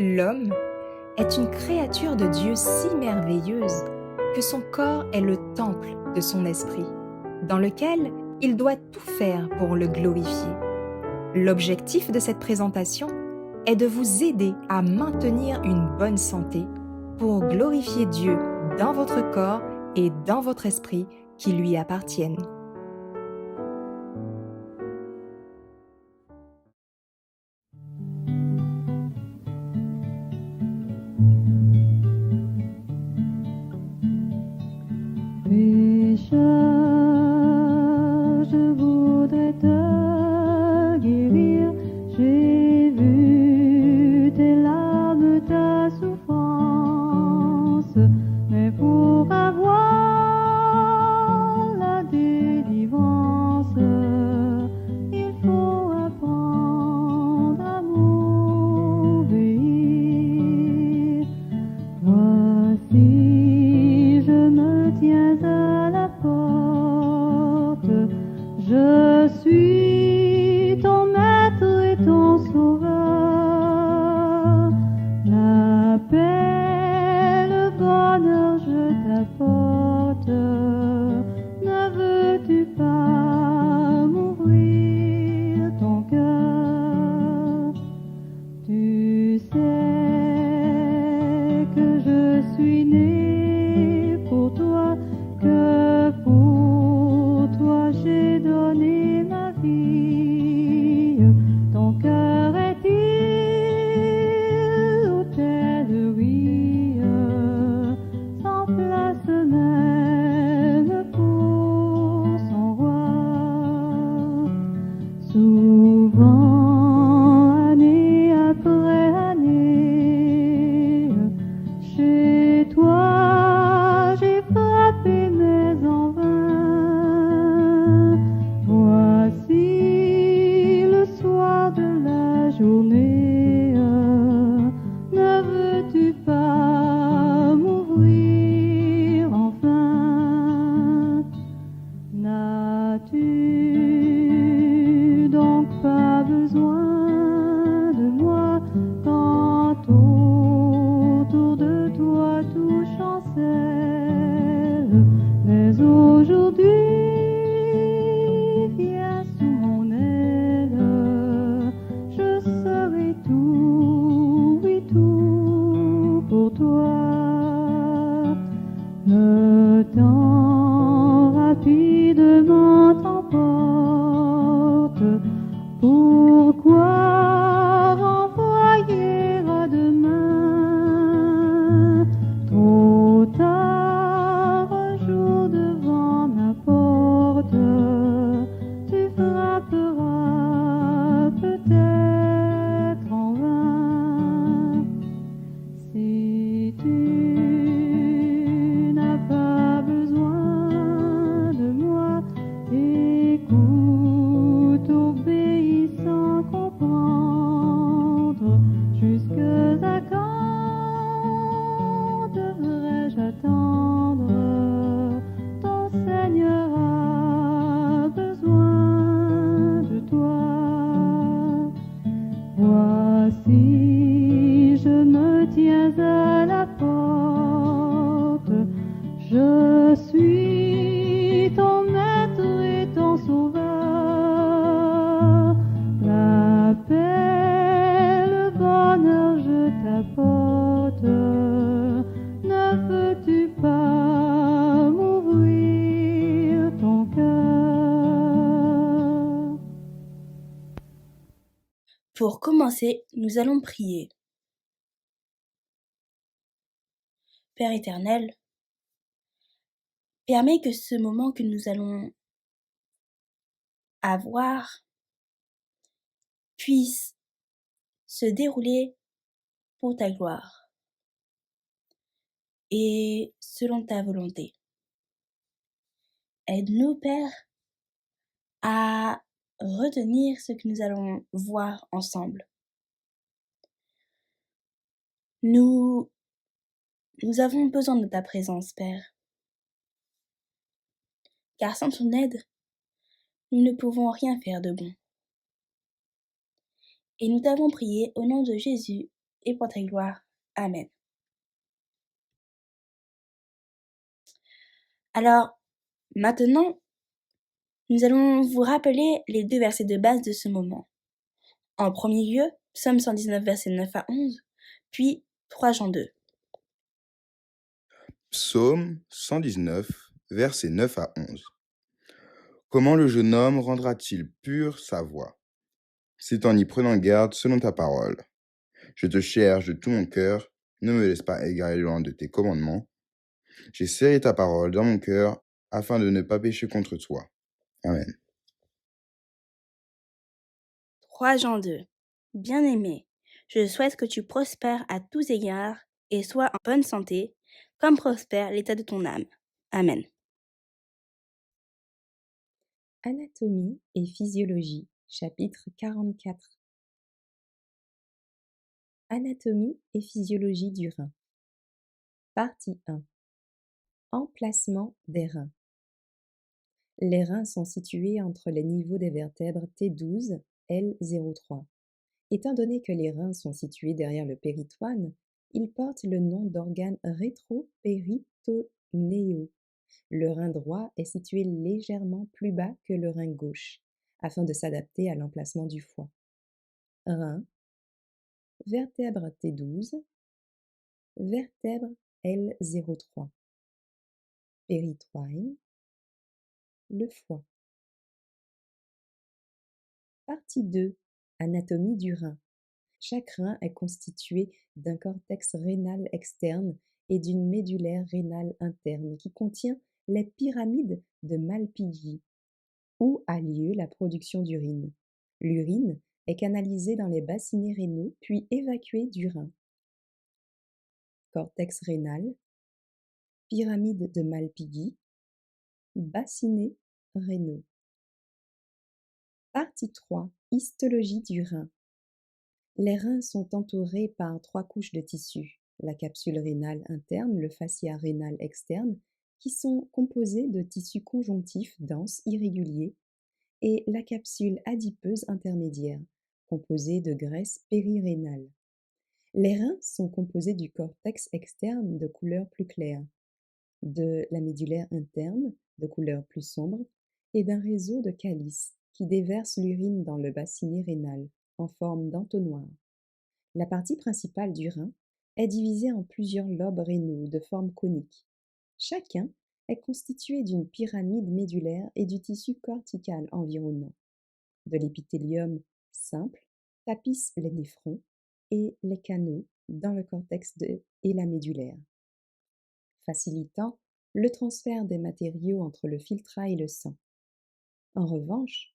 L'homme est une créature de Dieu si merveilleuse que son corps est le temple de son esprit, dans lequel il doit tout faire pour le glorifier. L'objectif de cette présentation est de vous aider à maintenir une bonne santé pour glorifier Dieu dans votre corps et dans votre esprit qui lui appartiennent. Pécheur, je voudrais te guérir. J'ai vu tes larmes, ta souffrance, mais pour avoir la délivrance, il faut apprendre à m'obéir. Voici, je me tiens à la porte, je suis ton maître et ton sauveur. La paix, le bonheur, je t'apporte. Ne veux-tu pas m'ouvrir ton cœur? Tu sais que je suis né pour toi, que pour toi j'ai donné ma vie. Ton cœur est-il hôtellerie, sans place même pour son roi? Souvent, année après année, chez toi j'ai frappé mais en vain. Voici le soir de la journée, ne veux-tu pas m'ouvrir enfin? N'as-tu donc pas besoin de moi quand autour de toi tout chancelle? Mais aujourd'hui, viens sous mon aile, je serai tout, oui tout pour toi. Le temps rapidement t'emporte. Pourquoi renvoyer à demain? Trop tard, un jour devant ma porte, tu frapperas peut-être en vain. Si tu n'as pas besoin de moi, écoute, obéis sans comprendre. Jusqu'à quand devrais-je attendre? Ton Seigneur a besoin de toi. Voici, je me tiens à la porte, je suis ton maître et ton sauveur. La paix, le bonheur, je t'apporte. Ne veux-tu pas m'ouvrir ton cœur? Pour commencer, nous allons prier. Père éternel, permets que ce moment que nous allons avoir puisse se dérouler pour ta gloire et selon ta volonté. Aide-nous, Père, à retenir ce que nous allons voir ensemble. Nous avons besoin de ta présence, Père, car sans ton aide, nous ne pouvons rien faire de bon. Et nous t'avons prié au nom de Jésus. et pour ta gloire. Amen. Alors, maintenant, nous allons vous rappeler les 2 versets de base de ce moment. En premier lieu, Psaume 119, versets 9 à 11, puis 3 Jean 2. Psaume 119, versets 9 à 11. Comment le jeune homme rendra-t-il pure sa voie? C'est en y prenant garde selon ta parole. Je te cherche de tout mon cœur, ne me laisse pas égarer loin de tes commandements. J'ai serré ta parole dans mon cœur, afin de ne pas pécher contre toi. Amen. 3 Jean 2. Bien-aimé, je souhaite que tu prospères à tous égards et sois en bonne santé, comme prospère l'état de ton âme. Amen. Anatomie et physiologie, chapitre 44. Anatomie et physiologie du rein. Partie 1. Emplacement des reins. Les reins sont situés entre les niveaux des vertèbres T12, L03. Étant donné que les reins sont situés derrière le péritoine, ils portent le nom d'organe rétro-péritonéaux. Le rein droit est situé légèrement plus bas que le rein gauche, afin de s'adapter à l'emplacement du foie. Rein, vertèbre T12, vertèbre L03. Péritoine, le foie. Partie 2. Anatomie du rein. Chaque rein est constitué d'un cortex rénal externe et d'une médullaire rénale interne qui contient les pyramides de Malpighi, où a lieu la production d'urine. L'urine est canalisée dans les bassinets rénaux puis évacuée du rein. Cortex rénal, pyramide de Malpighi, bassinets rénaux. Partie 3. Histologie du rein. Les reins sont entourés par 3 couches de tissu, la capsule rénale interne, le fascia rénal externe, qui sont composés de tissus conjonctifs denses, irréguliers, et la capsule adipeuse intermédiaire, composée de graisse périrénale. Les reins sont composés du cortex externe de couleur plus claire, de la médullaire interne de couleur plus sombre, et d'un réseau de calices qui déverse l'urine dans le bassinet rénal en forme d'entonnoir. La partie principale du rein est divisée en plusieurs lobes rénaux de forme conique. Chacun est constitué d'une pyramide médullaire et du tissu cortical environnant. De l'épithélium simple tapisse les néphrons et les canaux dans le cortex et la médullaire, facilitant le transfert des matériaux entre le filtrat et le sang. En revanche,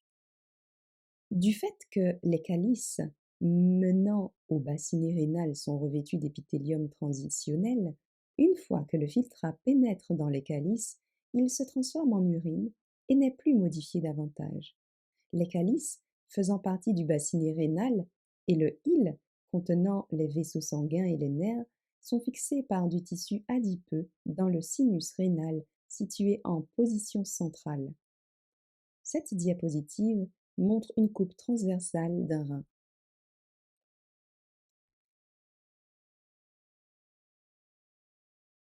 du fait que les calices menant au bassinet rénal sont revêtus d'épithélium transitionnel, une fois que le filtrat pénètre dans les calices, il se transforme en urine et n'est plus modifié davantage. Les calices, faisant partie du bassinet rénal, et le hile, contenant les vaisseaux sanguins et les nerfs, sont fixés par du tissu adipeux dans le sinus rénal situé en position centrale. Cette diapositive montre une coupe transversale d'un rein.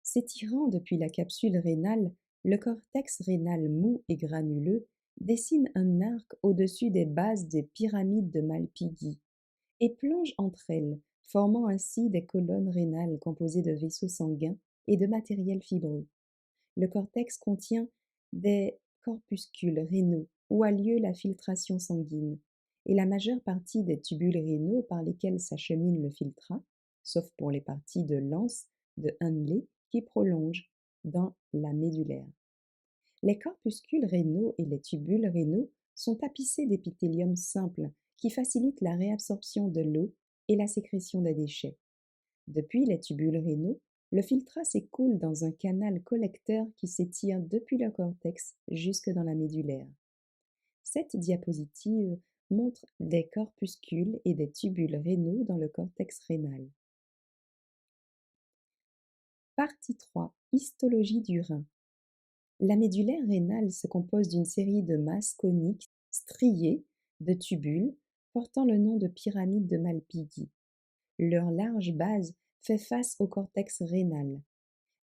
S'étirant depuis la capsule rénale, le cortex rénal mou et granuleux dessine un arc au-dessus des bases des pyramides de Malpighi et plonge entre elles, formant ainsi des colonnes rénales composées de vaisseaux sanguins et de matériel fibreux. Le cortex contient des corpuscules rénaux où a lieu la filtration sanguine, et la majeure partie des tubules rénaux par lesquels s'achemine le filtrat, sauf pour les parties de l'anse de Henle qui prolongent dans la médullaire. Les corpuscules rénaux et les tubules rénaux sont tapissés d'épithélium simple qui facilite la réabsorption de l'eau et la sécrétion des déchets. Depuis les tubules rénaux, le filtrat s'écoule dans un canal collecteur qui s'étire depuis le cortex jusque dans la médullaire. Cette diapositive montre des corpuscules et des tubules rénaux dans le cortex rénal. Partie 3. Histologie du rein. La médullaire rénale se compose d'une série de masses coniques striées de tubules portant le nom de pyramide de Malpighi. Leur large base fait face au cortex rénal.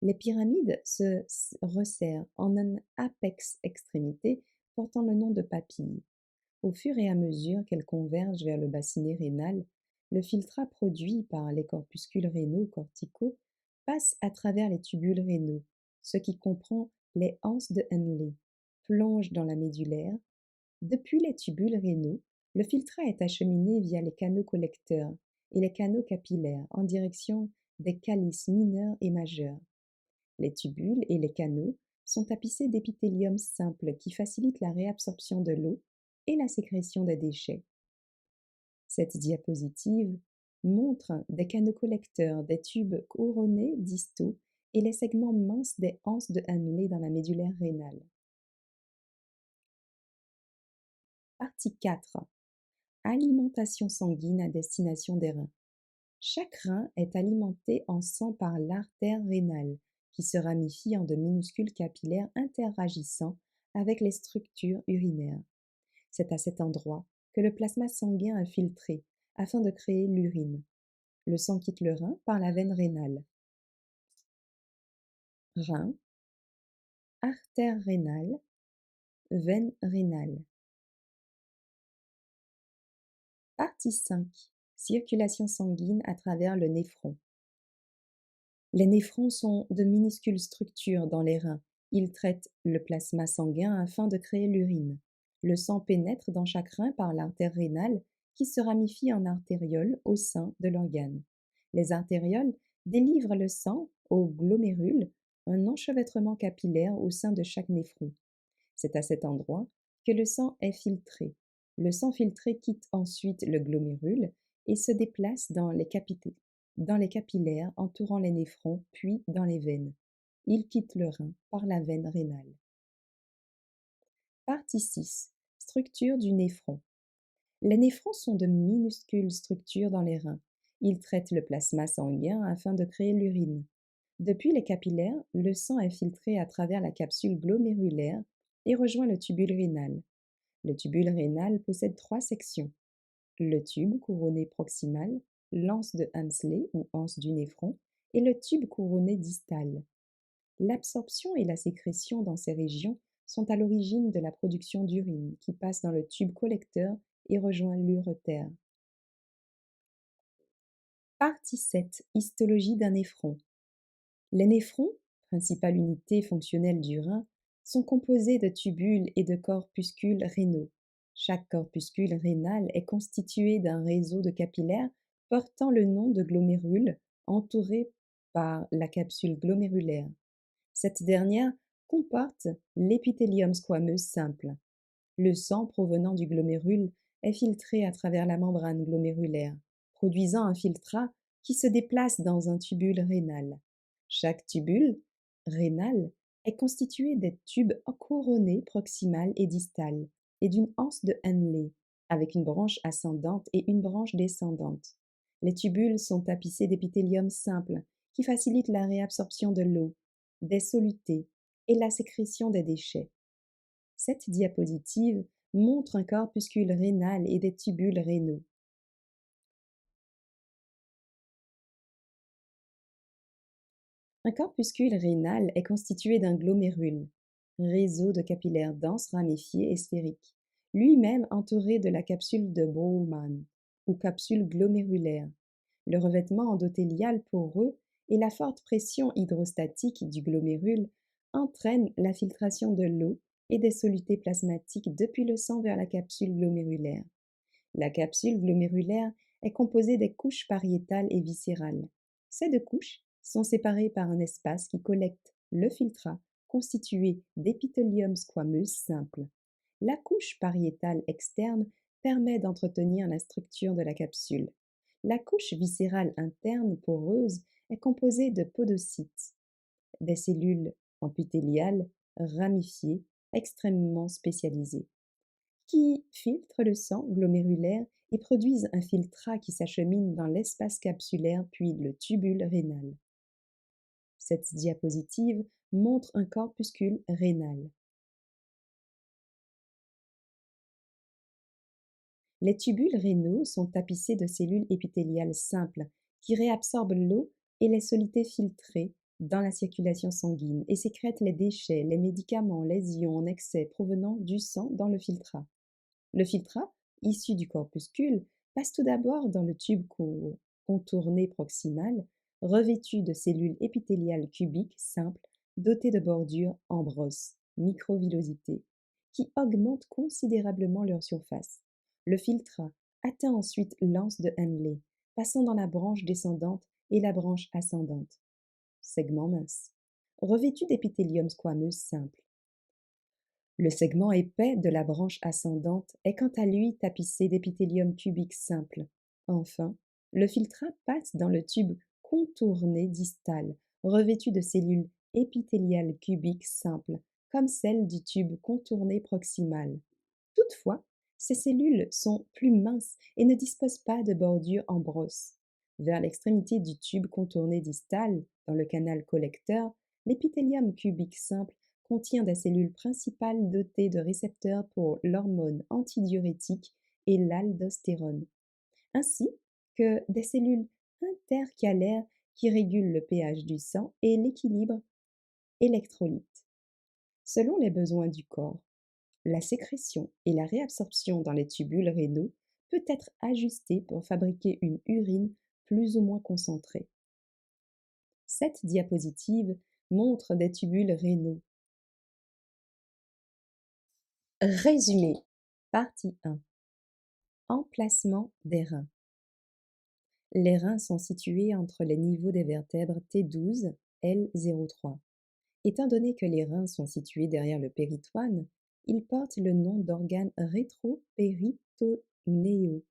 Les pyramides se resserrent en un apex extrémité portant le nom de papille. Au fur et à mesure qu'elles convergent vers le bassinet rénal, le filtrat produit par les corpuscules rénaux corticaux passe à travers les tubules rénaux, ce qui comprend les anses de Henle, plonge dans la médulaire. Depuis les tubules rénaux, le filtrat est acheminé via les canaux collecteurs et les canaux capillaires en direction des calices mineurs et majeurs. Les tubules et les canaux sont tapissés d'épithélium simple qui facilite la réabsorption de l'eau et la sécrétion des déchets. Cette diapositive montre des canaux collecteurs, des tubes couronnés distaux et les segments minces des anses de Henle dans la médulaire rénale. Partie 4. Alimentation sanguine à destination des reins. Chaque rein est alimenté en sang par l'artère rénale, qui se ramifie en de minuscules capillaires interagissant avec les structures urinaires. C'est à cet endroit que le plasma sanguin est filtré afin de créer l'urine. Le sang quitte le rein par la veine rénale. Rein, artère rénale, veine rénale. Partie 5. Circulation sanguine à travers le néphron. Les néphrons sont de minuscules structures dans les reins. Ils traitent le plasma sanguin afin de créer l'urine. Le sang pénètre dans chaque rein par l'artère rénale qui se ramifie en artériole au sein de l'organe. Les artérioles délivrent le sang aux glomérules, un enchevêtrement capillaire au sein de chaque néphron. C'est à cet endroit que le sang est filtré. Le sang filtré quitte ensuite le glomérule et se déplace dans les capillaires entourant les néphrons, puis dans les veines. Il quitte le rein par la veine rénale. Partie 6. Structure du néphron. Les néphrons sont de minuscules structures dans les reins. Ils traitent le plasma sanguin afin de créer l'urine. Depuis les capillaires, le sang est filtré à travers la capsule glomérulaire et rejoint le tubule rénal. Le tubule rénal possède 3 sections. Le tube couronné proximal, l'anse de Henle ou anse du néphron, et le tube couronné distal. L'absorption et la sécrétion dans ces régions sont à l'origine de la production d'urine qui passe dans le tube collecteur et rejoint l'urétère. Partie 7. Histologie d'un néphron. Les néphrons, principale unité fonctionnelle du rein, sont composés de tubules et de corpuscules rénaux. Chaque corpuscule rénal est constitué d'un réseau de capillaires portant le nom de glomérule entouré par la capsule glomérulaire. Cette dernière comporte l'épithélium squameux simple. Le sang provenant du glomérule est filtré à travers la membrane glomérulaire, produisant un filtrat qui se déplace dans un tubule rénal. Chaque tubule rénal est constitué des tubes couronnés proximal et distal et d'une anse de Henle, avec une branche ascendante et une branche descendante. Les tubules sont tapissés d'épithélium simple qui facilite la réabsorption de l'eau, des solutés et la sécrétion des déchets. Cette diapositive montre un corpuscule rénal et des tubules rénaux. Un corpuscule rénal est constitué d'un glomérule, réseau de capillaires denses, ramifiés et sphériques, lui-même entouré de la capsule de Bowman, ou capsule glomérulaire. Le revêtement endothélial poreux et la forte pression hydrostatique du glomérule entraînent la filtration de l'eau et des solutés plasmatiques depuis le sang vers la capsule glomérulaire. La capsule glomérulaire est composée des couches pariétales et viscérales. Ces 2 couches sont séparées par un espace qui collecte le filtrat constitué d'épithélium squameux simple. La couche pariétale externe permet d'entretenir la structure de la capsule. La couche viscérale interne poreuse est composée de podocytes, des cellules épithéliales ramifiées extrêmement spécialisées, qui filtrent le sang glomérulaire et produisent un filtrat qui s'achemine dans l'espace capsulaire puis le tubule rénal. Cette diapositive montre un corpuscule rénal. Les tubules rénaux sont tapissés de cellules épithéliales simples qui réabsorbent l'eau et les solutés filtrées dans la circulation sanguine et sécrètent les déchets, les médicaments, les ions en excès provenant du sang dans le filtrat. Le filtrat, issu du corpuscule, passe tout d'abord dans le tube contourné proximal, revêtu de cellules épithéliales cubiques simples dotées de bordures en brosse, microvillosités, qui augmentent considérablement leur surface. Le filtrat atteint ensuite l'anse de Henle, passant dans la branche descendante et la branche ascendante, segment mince, revêtu d'épithélium squameux simple. Le segment épais de la branche ascendante est quant à lui tapissé d'épithélium cubique simple. Enfin, le filtrat passe dans le tube contourné distal, revêtu de cellules épithéliales cubiques simples, comme celles du tube contourné proximal. Toutefois, ces cellules sont plus minces et ne disposent pas de bordure en brosse. Vers l'extrémité du tube contourné distal, dans le canal collecteur, l'épithélium cubique simple contient des cellules principales dotées de récepteurs pour l'hormone antidiurétique et l'aldostérone, ainsi que des cellules intercalaires qui régulent le pH du sang et l'équilibre électrolyte. Selon les besoins du corps, la sécrétion et la réabsorption dans les tubules rénaux peut être ajustée pour fabriquer une urine plus ou moins concentrée. Cette diapositive montre des tubules rénaux. Résumé. Partie 1. Emplacement des reins. Les reins sont situés entre les niveaux des vertèbres T12, L03. Étant donné que les reins sont situés derrière le péritoine, ils portent le nom d'organe rétropéritonéaux.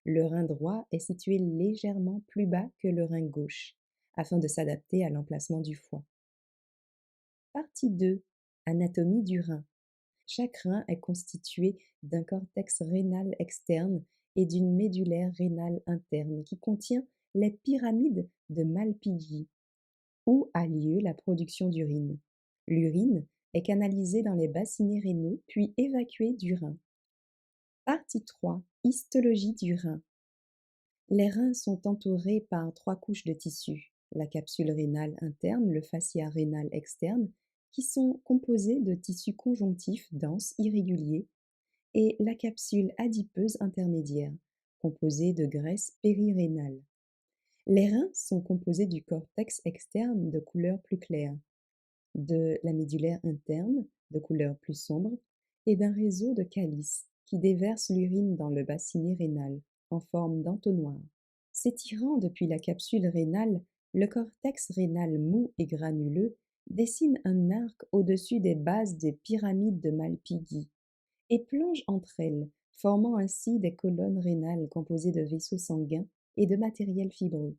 Le rein droit est situé légèrement plus bas que le rein gauche, afin de s'adapter à l'emplacement du foie. Partie 2. Anatomie du rein. Chaque rein est constitué d'un cortex rénal externe et d'une médullaire rénale interne qui contient les pyramides de Malpighi, où a lieu la production d'urine. L'urine est canalisée dans les bassinets rénaux puis évacuée du rein. Partie 3. Histologie du rein. Les reins sont entourés par 3 couches de tissus, la capsule rénale interne, le fascia rénal externe, qui sont composés de tissus conjonctifs denses irréguliers, et la capsule adipeuse intermédiaire, composée de graisse périrénale. Les reins sont composés du cortex externe de couleur plus claire, de la médullaire interne de couleur plus sombre et d'un réseau de calices qui déverse l'urine dans le bassinet rénal en forme d'entonnoir. S'étirant depuis la capsule rénale, le cortex rénal mou et granuleux dessine un arc au-dessus des bases des pyramides de Malpighi et plonge entre elles, formant ainsi des colonnes rénales composées de vaisseaux sanguins et de matériel fibreux.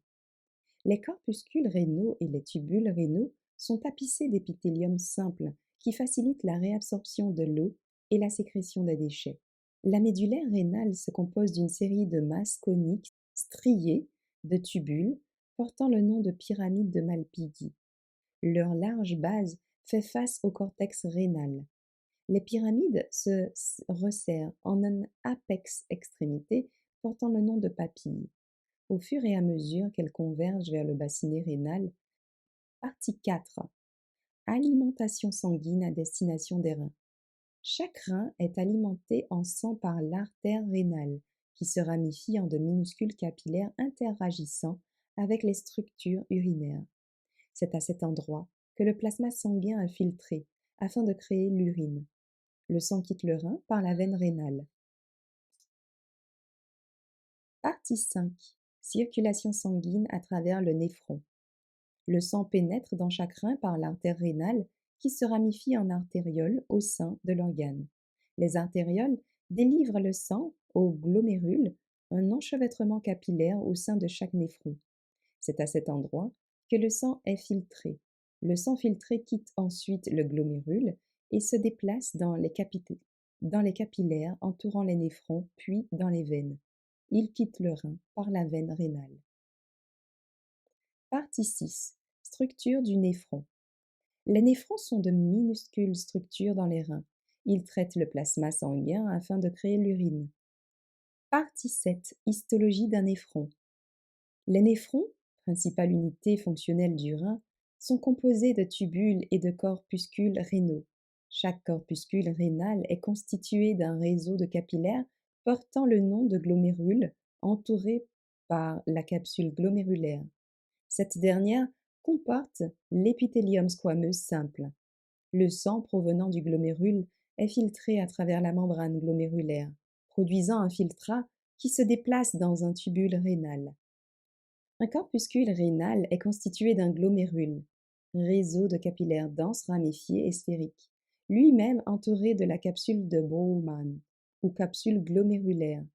Les corpuscules rénaux et les tubules rénaux sont tapissés d'épithélium simple qui facilite la réabsorption de l'eau et la sécrétion des déchets. La médullaire rénale se compose d'une série de masses coniques striées de tubules portant le nom de pyramides de Malpighi. Leur large base fait face au cortex rénal. Les pyramides se resserrent en un apex extrémité portant le nom de papille. Au fur et à mesure qu'elles convergent vers le bassinet rénal. Partie 4. Alimentation sanguine à destination des reins. Chaque rein est alimenté en sang par l'artère rénale, qui se ramifie en de minuscules capillaires interagissant avec les structures urinaires. C'est à cet endroit que le plasma sanguin est filtré afin de créer l'urine. Le sang quitte le rein par la veine rénale. Partie 5. Circulation sanguine à travers le néphron. Le sang pénètre dans chaque rein par l'artère rénale qui se ramifie en artérioles au sein de l'organe. Les artérioles délivrent le sang aux glomérules, un enchevêtrement capillaire au sein de chaque néphron. C'est à cet endroit que le sang est filtré. Le sang filtré quitte ensuite le glomérule et se déplace dans les capillaires entourant les néphrons, puis dans les veines. Il quitte le rein par la veine rénale. Partie 6. Structure du néphron. Les néphrons sont de minuscules structures dans les reins. Ils traitent le plasma sanguin afin de créer l'urine. Partie 7. Histologie d'un néphron. Les néphrons, principale unité fonctionnelle du rein, sont composés de tubules et de corpuscules rénaux. Chaque corpuscule rénal est constitué d'un réseau de capillaires portant le nom de glomérule, entouré par la capsule glomérulaire. Cette dernière comporte l'épithélium squameux simple. Le sang provenant du glomérule est filtré à travers la membrane glomérulaire, produisant un filtrat qui se déplace dans un tubule rénal. Un corpuscule rénal est constitué d'un glomérule, réseau de capillaires denses, ramifiés et sphériques, lui-même entouré de la capsule de Bowman, ou capsule glomérulaire.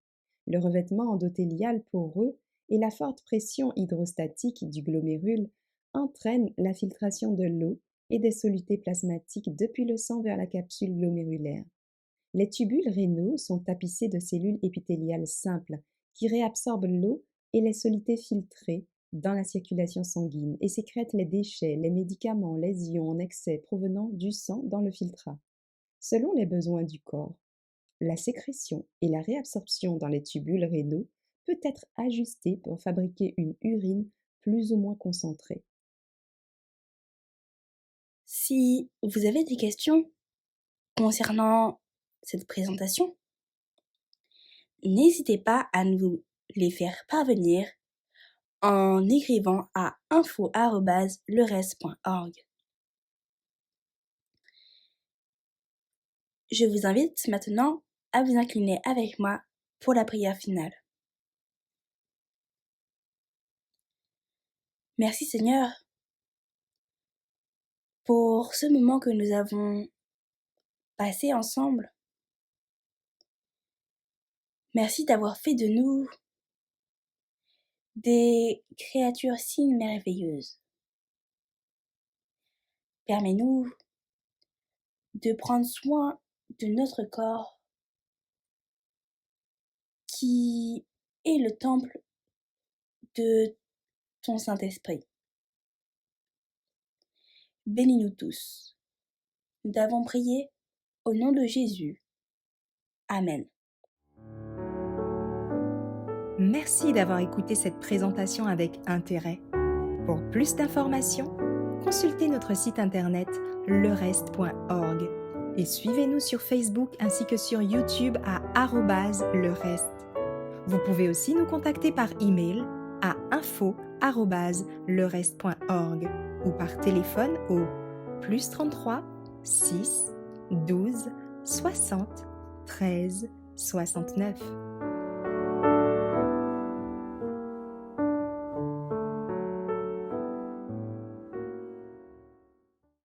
Le revêtement endothélial poreux et la forte pression hydrostatique du glomérule entraînent la filtration de l'eau et des solutés plasmatiques depuis le sang vers la capsule glomérulaire. Les tubules rénaux sont tapissés de cellules épithéliales simples qui réabsorbent l'eau et les solutés filtrées dans la circulation sanguine et sécrètent les déchets, les médicaments, les ions en excès provenant du sang dans le filtrat. Selon les besoins du corps, la sécrétion et la réabsorption dans les tubules rénaux peut être ajustée pour fabriquer une urine plus ou moins concentrée. Si vous avez des questions concernant cette présentation, n'hésitez pas à nous les faire parvenir en écrivant à info@lerest.org. Je vous invite maintenant à vous incliner avec moi pour la prière finale. Merci Seigneur pour ce moment que nous avons passé ensemble. Merci d'avoir fait de nous des créatures si merveilleuses. Permets-nous de prendre soin de notre corps qui est le temple de ton Saint-Esprit. Bénis-nous tous. Nous t'avons prié au nom de Jésus. Amen. Merci d'avoir écouté cette présentation avec intérêt. Pour plus d'informations, consultez notre site internet lerest.org et suivez-nous sur Facebook ainsi que sur YouTube à @lerest. Vous pouvez aussi nous contacter par email à info@lerest.org ou par téléphone au +33 6 12 60 13 69.